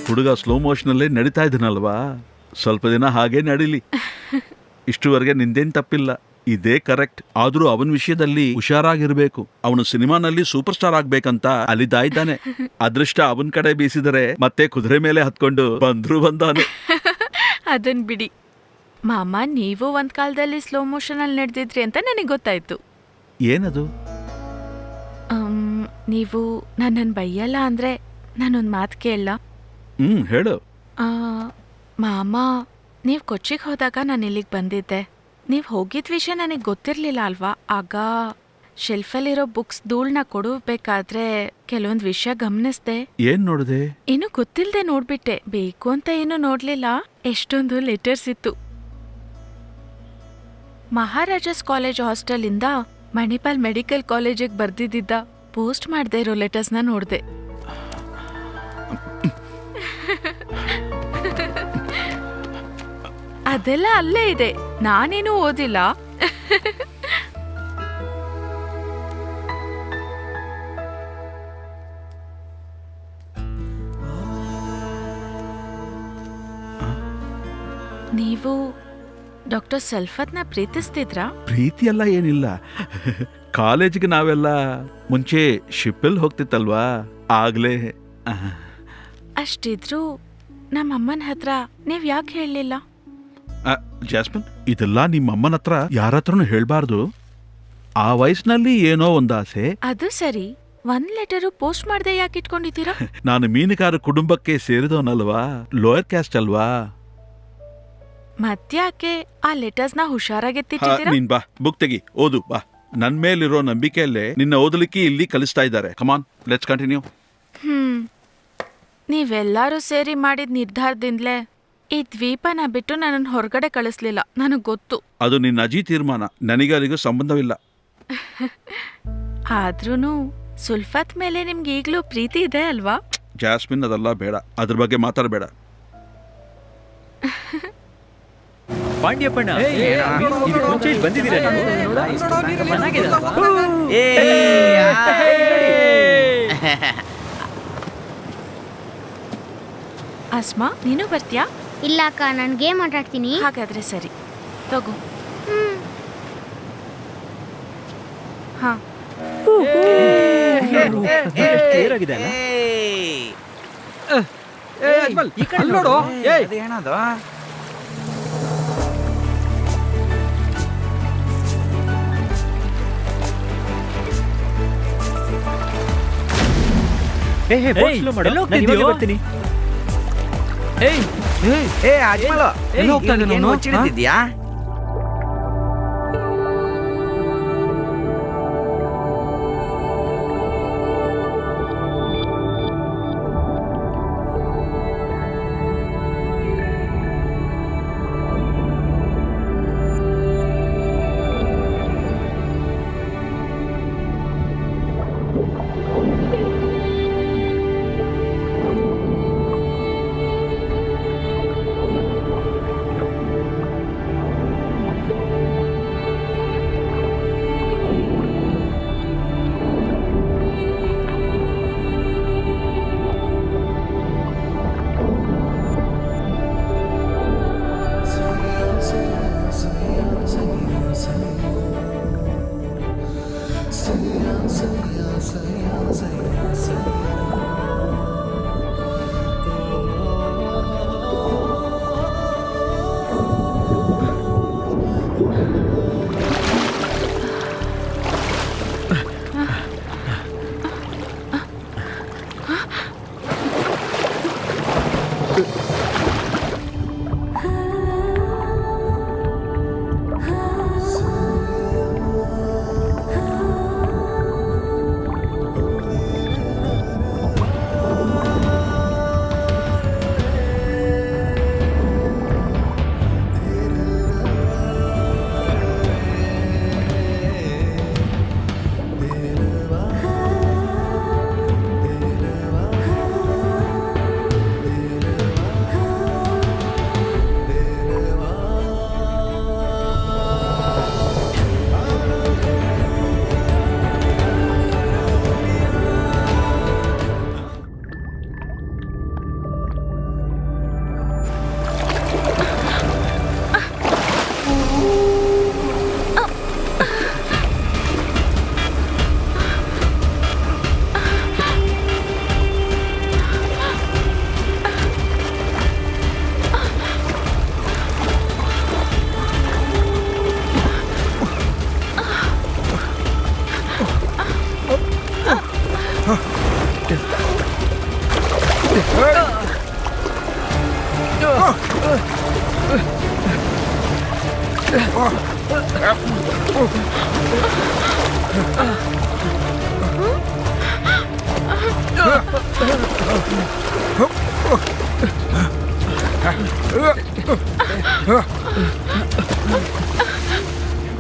ಹುಡುಗ ಸ್ಲೋ ಮೋಷನಲ್ಲೇ ನಡೀತಾ ಇದ್ದನಲ್ವಾ, ಸ್ವಲ್ಪ ದಿನ ಹಾಗೇ ನಡೀಲಿ. ಇಷ್ಟುವರೆಗೆ ನಿಂದೇನ್ ತಪ್ಪಿಲ್ಲ, ಇದೇ ಕರೆಕ್ಟ್. ಆದ್ರೂ ಅವನ ವಿಷಯದಲ್ಲಿ ಹುಷಾರಾಗಿರ್ಬೇಕು. ಅವನು ಸಿನಿಮಾನಲ್ಲಿ ಸೂಪರ್ ಸ್ಟಾರ್ ಆಗ್ಬೇಕಂತ ಅಲಿದಾ ಇದ್ದಾನೆ. ಅದೃಷ್ಟ ಅವನ್ ಕಡೆ ಬೀಸಿದರೆ ಮತ್ತೆ ಕುದುರೆ ಮೇಲೆ ಹತ್ಕೊಂಡು ಬಂದಾನು. ಅದನ್ ಬಿಡಿ ಮಾಮ, ನೀವು ಒಂದ್ ಕಾಲದಲ್ಲಿ ಸ್ಲೋ ಮೋಷನ್ ಅಲ್ಲಿ ನಡೆದಿದ್ರಿ ಅಂತ ನನಗೆ ಗೊತ್ತಾಯ್ತು. ಏನದು? ನೀವು ನನ್ನನ್ನು ಬೈಯಲ್ಲ ಅಂದ್ರೆ ನಾನೊಂದು ಮಾತು ಕೇಳಲ್ಲ? ಹೇಳು. ಮಾಮ, ನೀವು ಕೊಚ್ಚಿಗೆ ಹೋದಾಗ ನಾನು ಇಲ್ಲಿಗೆ ಬಂದಿದ್ದೆ. ನೀವು ಹೋಗಿದ್ದ ವಿಷಯ ನನಗೆ ಗೊತ್ತಿರಲಿಲ್ಲ ಅಲ್ವಾ? ಆಗ ಶೆಲ್ಫಲ್ಲಿರೋ ಬುಕ್ಸ್ ಧೂಳ್ನ ಕೊಡಬೇಕಾದ್ರೆ ಕೆಲವೊಂದು ವಿಷಯ ಗಮನಿಸ್ದೆ. ಏನ್ ನೋಡಿದೆ? ಏನು ಗೊತ್ತಿಲ್ಲದೆ ನೋಡ್ಬಿಟ್ಟೆ. ಬೇಕು ಅಂತ ಏನು ನೋಡ್ಲಿಲ್ಲ. ಎಷ್ಟೊಂದು ಲೆಟರ್ಸ್ ಇತ್ತು. ಮಹಾರಾಜಾಸ್ ಕಾಲೇಜ್ ಹಾಸ್ಟೆಲಿಂದ ಮಣಿಪಾಲ್ ಮೆಡಿಕಲ್ ಕಾಲೇಜಿಗೆ ಬರ್ದಿದ್ದ ಪೋಸ್ಟ್ ಮಾಡದೇ ಇರೋ ಲೆಟರ್ಸ್ನ ನೋಡ್ದೆ. ಅದೆಲ್ಲ ಅಲ್ಲೇ ಇದೆ, ನಾನೇನು ಓದಿಲ್ಲ. ನೀವು ಡಾಕ್ಟರ್ ಸಲ್ಫತ್ನ ಪ್ರೀತಿಸ್ತಿದ್ರಾ? ಪ್ರೀತಿ ಎಲ್ಲ ಏನಿಲ್ಲ. ಕಾಲೇಜಿಗೆ ನಾವೆಲ್ಲ ಮುಂಚೆ ಶಿಪ್ಪಲ್ಲಿ ಹೋಗ್ತಿತ್ತಲ್ವಾ, ಆಗ್ಲೇ. ಅಷ್ಟಿದ್ರು ನಮ್ಮಮ್ಮನ ಹತ್ರ ನೀವ್ ಯಾಕೆ ಹೇಳಲಿಲ್ಲ? ಜಾಸ್ಮಿನ್, ಇದೆಲ್ಲ ನಿಮ್ಮಮ್ಮನ ಹತ್ರ ಯಾರ ಹತ್ರನೂ ಹೇಳ್ಬಾರ್ದು. ಆ ವಯಸ್ಸಿನಲ್ಲಿ ಏನೋ ಒಂದು ಆಸೆ. ಅದು ಸರಿ, ಒಂದ್ ಲೆಟರು ಪೋಸ್ಟ್ ಮಾಡದೆ ಯಾಕೆ ಇಟ್ಕೊಂಡಿದ್ದೀರಾ? ನಾನು ಮೀನುಗಾರ ಕುಟುಂಬಕ್ಕೆ ಸೇರಿದವನಲ್ವಾ, ಲೋಯರ್ ಕ್ಯಾಸ್ಟ್ ಅಲ್ವಾ. ಮತ್ತ್ಯಾಕೆ ಆ ಲೆಟರ್ಸ್ನ ಹುಷಾರಾಗೆತ್ತಿಟ್ಟಿದ್ದೀರಾ? ನೀನ್ ಬಾ, ಬುಕ್ ತೆಗಿ, ಓದು ಬಾ. ನನ್ ಮೇಲಿರೋ ನಂಬಿಕೆಯಲ್ಲೇ ನಿನ್ನ ಓದಲಿಕ್ಕೆ ಇಲ್ಲಿ ಕಲಿಸ್ತಾ ಇದ್ದಾರೆ. ಕಮಾನ್, ಲೆಟ್ಸ್ ಕಂಟಿನ್ಯೂ. ನೀವೆಲ್ಲಾರು ಸೇರಿ ಮಾಡಿದ ನಿರ್ಧಾರದಿಂದಲೇ ಈ ದ್ವೀಪನ ಬಿಟ್ಟು ನನ್ನನ್ನು ಹೊರಗಡೆ ಕಳಿಸ್ಲಿಲ್ಲ. ನನಗ್ ಗೊತ್ತು. ಅದು ನಿನ್ನ ಅಜಿ ತೀರ್ಮಾನ, ನನಗೆ ಅಲ್ಲಿಗೂ ಸಂಬಂಧವಿಲ್ಲ. ಆದ್ರೂನು ಸುಲ್ಫತ್ ಮೇಲೆ ನಿಮ್ಗೆ ಈಗ್ಲೂ ಪ್ರೀತಿ ಇದೆ ಅಲ್ವಾ? ಜಾಸ್ಮಿನ್, ಅದೆಲ್ಲ ಬೇಡ, ಅದ್ರ ಬಗ್ಗೆ ಮಾತಾಡಬೇಡ. ಪಾಂಡ್ಯಪ್ಪಣ್ಣ, ಇದು ಮುಂಚೆ ಇಲ್ಲಿ ಬಂದಿದ್ದೀರಾ ನೀವು? ಅಸ್ಮಾ, ನೀನು ಬರ್ತೀಯಾ? ಇಲ್ಲ ಅಕ್ಕ, ನಾನು ಗೇಮ್ ಆಟಾಡ್ತೀನಿ. ಹಾಗಾದ್ರೆ ಸರಿ, ತಗೋ. ಹಾ, ನೋಡು. ಬರ್ತೀನಿ. ಹೋಗ್ತಿದ್ಯಾ?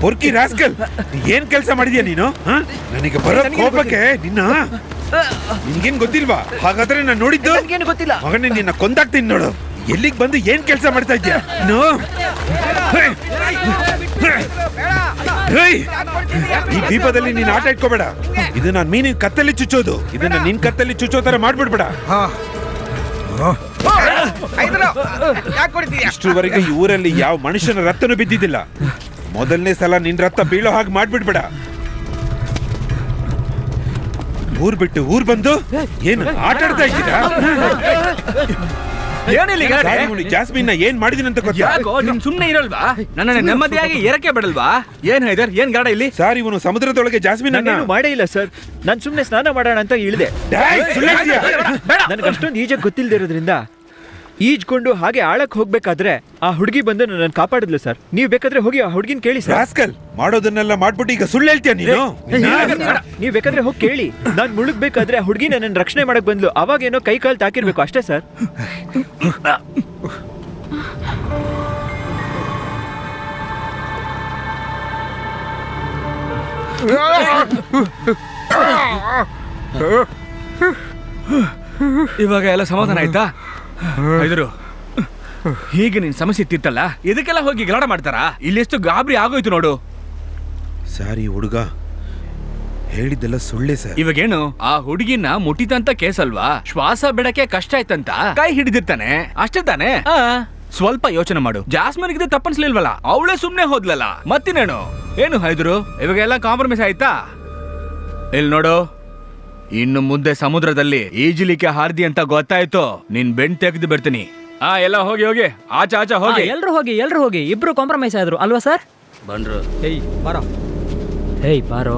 ಪೊರ್ಕಿ ರಾಸ್ಕಲ್, ಏನ್ ಕೆಲಸ ಮಾಡಿದ್ಯಾ ನೀನು? ನನಗೆ ಬರೋ ಕೋಪಕ್ಕೆ ನಿನ್ಗೇನ್ ಗೊತ್ತಿಲ್ವಾ? ಹಾಗಾದ್ರೆ ನಾನು ನೋಡಿದ್ದು ನನ್ಗೇನು ಗೊತ್ತಿಲ್ಲ. ಮಗನೇ, ನಿನ್ನ ಕೊಂದಾಗ್ತೀನಿ ನೋಡು. ಎಲ್ಲಿಗೆ ಬಂದು ಏನ್ ಕೆಲಸ ಮಾಡ್ತಾ ಇದ್ಯಾ ನೀನು? ಈ ದೀಪದಲ್ಲಿ ನೀನ್ ಆಟ ಇಟ್ಕೋಬೇಡ. ಇದು ನಾನ್ ಮೀನಿನ ಕತ್ತಲ್ಲಿ ಚುಚ್ಚೋದು. ಇದನ್ನ ನಿನ್ ಕತ್ತಲ್ಲಿ ಚುಚ್ಚೋ ತರ ಮಾಡ್ಬಿಡ್ಬೇಡ. ಇಷ್ಟುವರೆಗೆ ಈ ಊರಲ್ಲಿ ಯಾವ ಮನುಷ್ಯನ ರಕ್ತನೂ ಬಿದ್ದಿದ್ದಿಲ್ಲ. ಮೊದಲನೇ ಸಲ ನಿನ್ ರಕ್ತ ಬೀಳೋ ಹಾಗೆ ಮಾಡ್ಬಿಡ್ಬೇಡ. ಊರ್ ಬಿಟ್ಟು ಊರ್ ಬಂದು ಏನು ಆಟ ಆಡ್ತಾ ಇದ್ದೀರಾ? ಜಾಸ್ಮಿನ್ ಏನ್ ಮಾಡಿದೀನಿ ಅಂತ ಗೊತ್ತಾ? ನಿಮ್ ಸುಮ್ನೆ ಇರಲ್ವಾ? ನನ್ನ ನೆಮ್ಮದಿಯಾಗಿ ಎರಕೆ ಬಿಡಲ್ವಾ? ಏನ್ ಹೈದರ್, ಏನ್ ಗಾಡ ಇಲ್ಲಿ? ಸರ್, ಇವನು ಸಮುದ್ರದೊಳಗೆ ಜಾಸ್ಮಿನ್ ಮಾಡೇ ಇಲ್ಲ ಸರ್. ನಾನ್ ಸುಮ್ನೆ ಸ್ನಾನ ಮಾಡೋಣ ಅಂತ ಇಳಿದೆ. ನನಗೆ ಅಷ್ಟೊಂದು ಈಜಕ್ ಗೊತ್ತಿಲ್ದಿರೋದ್ರಿಂದ ಈಜ್ಕೊಂಡು ಹಾಗೆ ಆಳಕ್ ಹೋಗ್ಬೇಕಾದ್ರೆ ಆ ಹುಡುಗಿ ಬಂದು ನನ್ನ ಕಾಪಾಡಿದ್ಲು ಸರ್. ನೀವ್ ಬೇಕಾದ್ರೆ ಹೋಗಿ ಆ ಹುಡುಗಿನ ಕೇಳಿ ಸರ್. ರಾಸ್ಕಲ್, ಮಾಡೋದನ್ನೆಲ್ಲ ಮಾಡ್ಬಿಟ್ಟು ಈಗ ಸುಳ್ಳು ಹೇಳ್ತೀಯ ನೀನು? ನೀವ್ ಬೇಕಾದ್ರೆ ಹೋಗಿ ಕೇಳಿ. ನಾನ್ ಮುಳುಗ್ಬೇಕಾದ್ರೆ ಆ ಹುಡುಗಿ ನನ್ನ ರಕ್ಷಣೆ ಮಾಡಕ್ ಬಂದ್ಲು. ಅವಾಗ ಏನೋ ಕೈ ಕಾಲ್ ತಾಕಿರ್ಬೇಕು ಅಷ್ಟೇ ಸರ್. ಇವಾಗ ಎಲ್ಲ ಸಮಾಧಾನ ಆಯ್ತಾ? ಹೈದರು, ಹೀಗೆ ನಿನ್ ಸಮಸ್ಯೆ ಇತ್ತಿತ್ತಲ್ಲ, ಇದಕ್ಕೆಲ್ಲ ಹೋಗಿ ಗಲಾಟ ಮಾಡ್ತಾರಾ? ಇಲ್ಲೆಷ್ಟು ಗಾಬರಿ ಆಗೋಯ್ತು ನೋಡು. ಸಾರಿ ಹುಡುಗ, ಹೇಳಿದ್ದೆಲ್ಲ ಸುಳ್ಳೆ ಸರ್. ಇವಾಗೇನು ಆ ಹುಡುಗಿನ ಮುಟ್ಟಿತಂತ ಕೇಸ್ ಅಲ್ವಾ? ಶ್ವಾಸ ಬಿಡಕ್ಕೆ ಕಷ್ಟ ಆಯ್ತಂತ ಕೈ ಹಿಡಿದಿರ್ತಾನೆ ಅಷ್ಟೇ ತಾನೆ? ಸ್ವಲ್ಪ ಯೋಚನೆ ಮಾಡು. ಜಾಸ್ಮಿನ್ಗಿದೆ ತಪ್ಪನ್ಸ್ಲಿಲ್ವಲ್ಲ, ಅವಳೇ ಸುಮ್ನೆ ಹೋದ್ಲಲ್ಲ, ಮತ್ತಿನೇನು? ಏನು ಹೈದ್ರು, ಇವಾಗೆಲ್ಲ ಕಾಂಪ್ರಮೈಸ್ ಆಯ್ತಾ? ಇಲ್ಲಿ ನೋಡು, ಇನ್ನು ಮುಂದೆ ಸಮುದ್ರದಲ್ಲಿ ಈಜಲಿಕ್ಕೆ ಹಾರ್ದಿ ಅಂತ ಗೊತ್ತಾಯ್ತು, ನಿನ್ ಬೆಣ್ ತೆಗೆದು ಬಿಡ್ತೀನಿ. ಎಲ್ಲ ಹೋಗಿ ಹೋಗಿ ಆಚೆ ಹೋಗಿ. ಎಲ್ರು ಹೋಗಿ ಇಬ್ರು ಕಾಂಪ್ರಮೈಸ್ ಆದ್ರು ಅಲ್ವಾ ಸರ್? ಬಂದ್ರು. ಹೇಯ್ ಬಾರೋ, ಹೇಯ್ ಬಾರೋ.